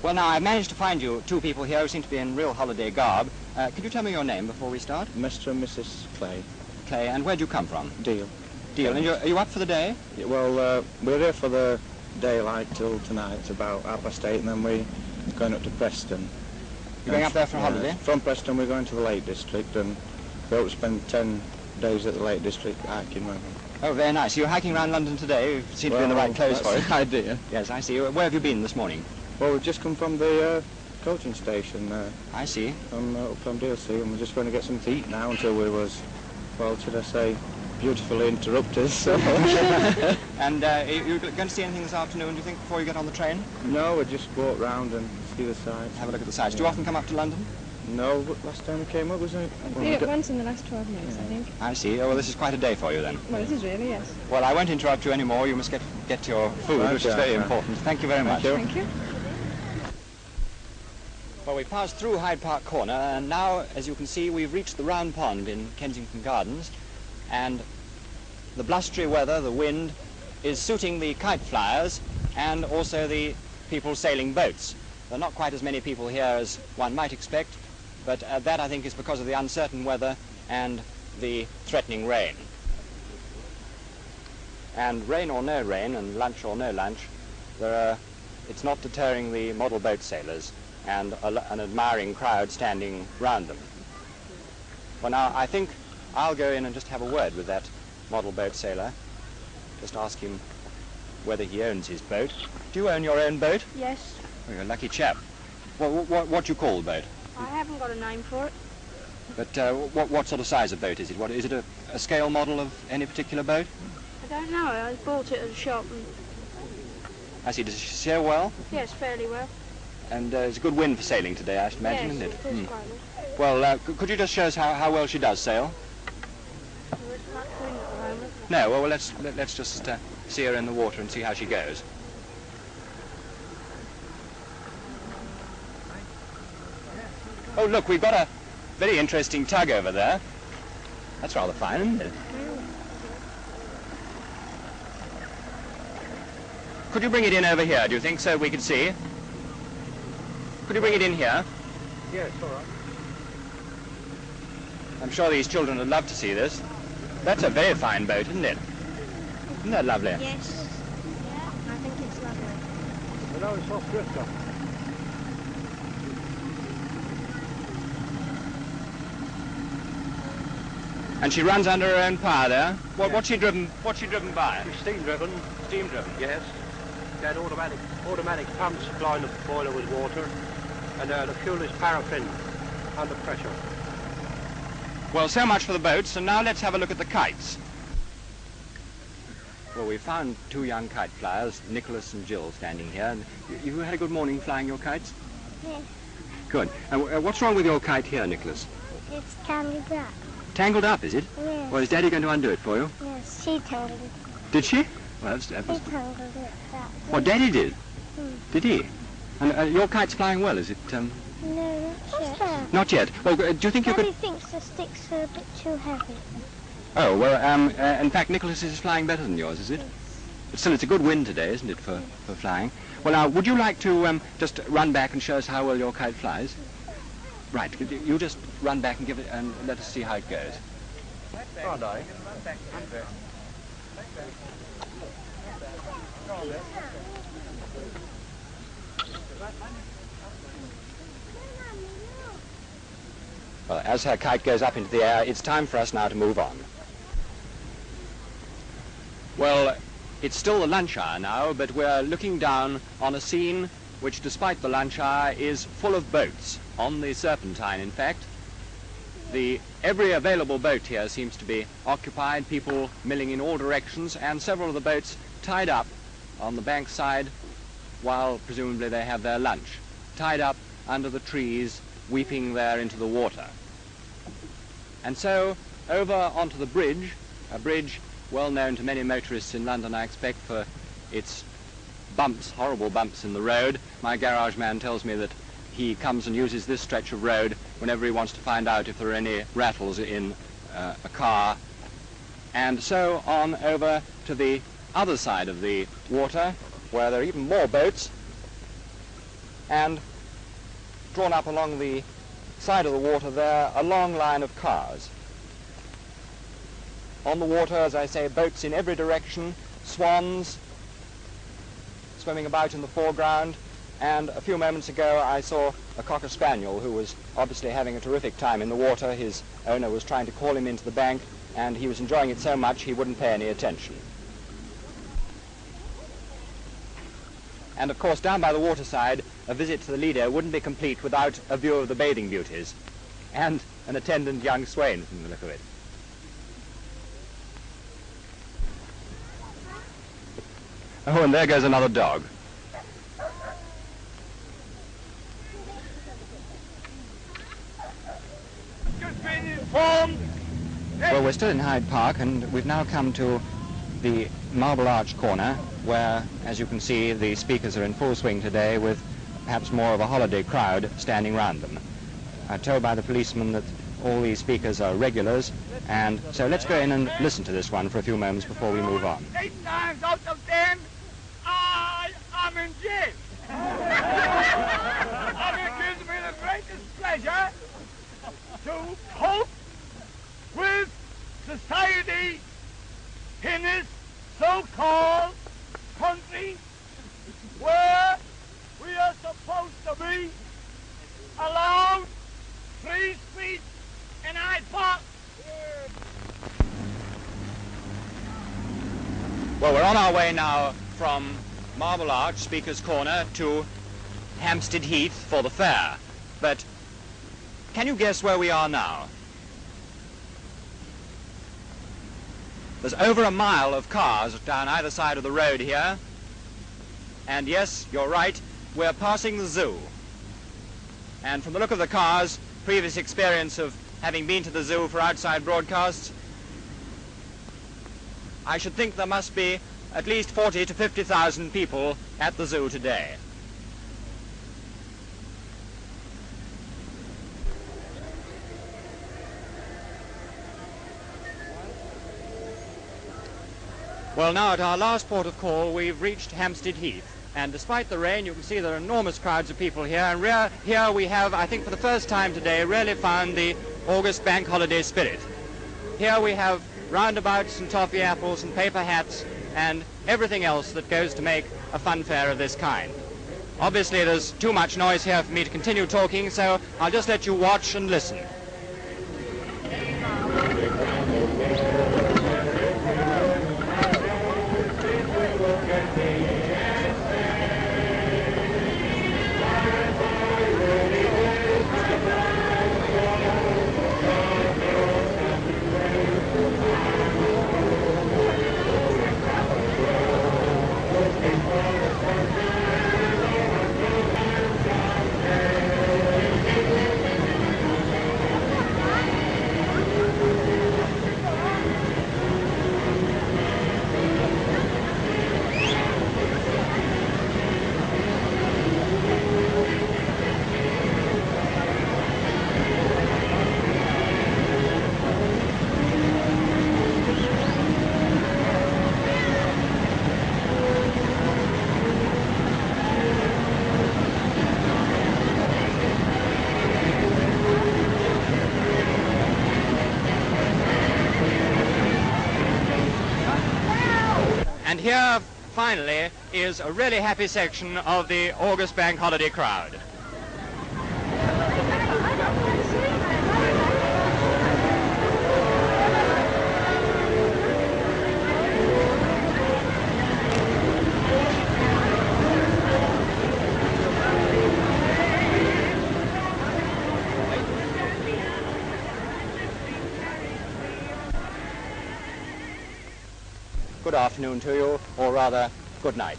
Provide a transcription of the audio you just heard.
Well, now, I've managed to find you two people here who seem to be in real holiday garb. Could you tell me your name before we start? Mr. and Mrs. Clay. Clay, and where'd you come from? Deal. Deal. And are you up for the day? Yeah, well, we're here for the daylight till tonight. It's about 8:30, and then we're going up to Preston. You're going up there for a holiday? From Preston, we're going to the Lake District, and we hope to spend 10 days at the Lake District hiking. Oh, very nice. You're hiking around London today. You seem to be in the right clothes for it. That's the idea. Yes, I see. Where have you been this morning? Well, we've just come from the coaching station. I see. From DLC, and we're just going to get something to eat now until we was, well, should I say, beautifully interrupted. So. And you're going to see anything this afternoon, do you think, before you get on the train? No, we'll just walk round and see the sights. Have a look at the sights. Do you often come up to London? No, but last time we came up, wasn't it? Well, once in the last 12 months, I think. I see. Oh, well, this is quite a day for you then. Well, it is really, yes. Well, I won't interrupt you anymore. You must get your food, which is very important. Thank you very much. Thank you. Well, we've passed through Hyde Park Corner, and now, as you can see, we've reached the Round Pond in Kensington Gardens, and the blustery weather, the wind, is suiting the kite flyers and also the people sailing boats. There are not quite as many people here as one might expect, but that, I think, is because of the uncertain weather and the threatening rain. And rain or no rain, and lunch or no lunch, it's not deterring the model boat sailors and an admiring crowd standing round them. Well, now, I think I'll go in and just have a word with that model boat sailor. Just ask him whether he owns his boat. Do you own your own boat? Yes. Oh, you're a lucky chap. What do you call the boat? I haven't got a name for it. But what sort of size of boat is it? Is it a scale model of any particular boat? I don't know. I bought it at a shop. And I see. Does she sail well? yes, fairly well. And it's a good wind for sailing today, I should imagine, yes, isn't it? It is quite good. Well, could you just show us how well she does sail? Well, it's much wind at the moment. No. Well, let's just see her in the water and see how she goes. Oh, look, we've got a very interesting tug over there. That's rather fine, isn't it? Could you bring it in over here, do you think, so we could see? Could you bring it in here? Yeah, it's all right. I'm sure these children would love to see this. That's a very fine boat, isn't it? Isn't that lovely? Yes. Yeah, I think it's lovely. No, it's off drifter. And she runs under her own power there. What's she driven by? It's steam driven. Steam driven. Yes. They had automatic pumps supplying the boiler with water, and the fuel is paraffin under pressure. Well, so much for the boats, and now let's have a look at the kites. Well, we found two young kite flyers, Nicholas and Jill, standing here. You had a good morning flying your kites? Yes, Good. And what's wrong with your kite here, Nicholas? it's tangled up. Tangled up, is it? Yes. Well, is Daddy going to undo it for you? Yes, she tangled it. Did she? Well, She tangled it up. What, Daddy did? Hmm. Did he? And your kite's flying well, is it? No, not yet. Not yet. Well, do you think you Daddy could... thinks the sticks are a bit too heavy. Oh, well, in fact, Nicholas is flying better than yours, is it? But still, it's a good wind today, isn't it, for flying? Well, now, would you like to just run back and show us how well your kite flies? Right, you just run back and give it, and let us see how it goes. Oh, darling. Well, as her kite goes up into the air, it's time for us now to move on. Well, it's still the lunch hour now, but we're looking down on a scene which, despite the lunch hour, is full of boats. On the Serpentine, in fact. Every available boat here seems to be occupied, people milling in all directions, and several of the boats tied up on the bank side while presumably they have their lunch, tied up under the trees, weeping there into the water. And so over onto the bridge, a bridge well known to many motorists in London, I expect, for its bumps, horrible bumps in the road. My garage man tells me that he comes and uses this stretch of road whenever he wants to find out if there are any rattles in a car. And so on over to the other side of the water, where there are even more boats. and drawn up along the side of the water there, a long line of cars. On the water, as I say, boats in every direction, swans swimming about in the foreground, and a few moments ago I saw a cocker spaniel who was obviously having a terrific time in the water. His owner was trying to call him into the bank, and he was enjoying it so much he wouldn't pay any attention. And of course, down by the waterside, a visit to the Lido wouldn't be complete without a view of the bathing beauties and an attendant young swain from the look of it. Oh, and there goes another dog. Well, we're still in Hyde Park, and we've now come to the Marble Arch corner, where, as you can see, the speakers are in full swing today, with perhaps more of a holiday crowd standing round them. I'm told by the policeman that all these speakers are regulars, and so let's go in and listen to this one for a few moments before we move on. 8 times out of 10, I am in jail. And it gives me the greatest pleasure to cope with society in this so-called country where we are supposed to be allowed free speech in Hyde Park. Well, we're on our way now from Marble Arch, Speaker's Corner, to Hampstead Heath for the fair. But can you guess where we are now? There's over a mile of cars down either side of the road here. And yes, you're right, we're passing the zoo. And from the look of the cars, previous experience of having been to the zoo for outside broadcasts, I should think there must be at least 40 to 50,000 people at the zoo today. Well, now at our last port of call, we've reached Hampstead Heath. And despite the rain, you can see there are enormous crowds of people here. And here we have, I think for the first time today, really found the August bank holiday spirit. Here we have roundabouts and toffee apples and paper hats and everything else that goes to make a fun fair of this kind. Obviously, there's too much noise here for me to continue talking, so I'll just let you watch and listen. And here, finally, is a really happy section of the August bank holiday crowd. Good afternoon to you, or rather, good night.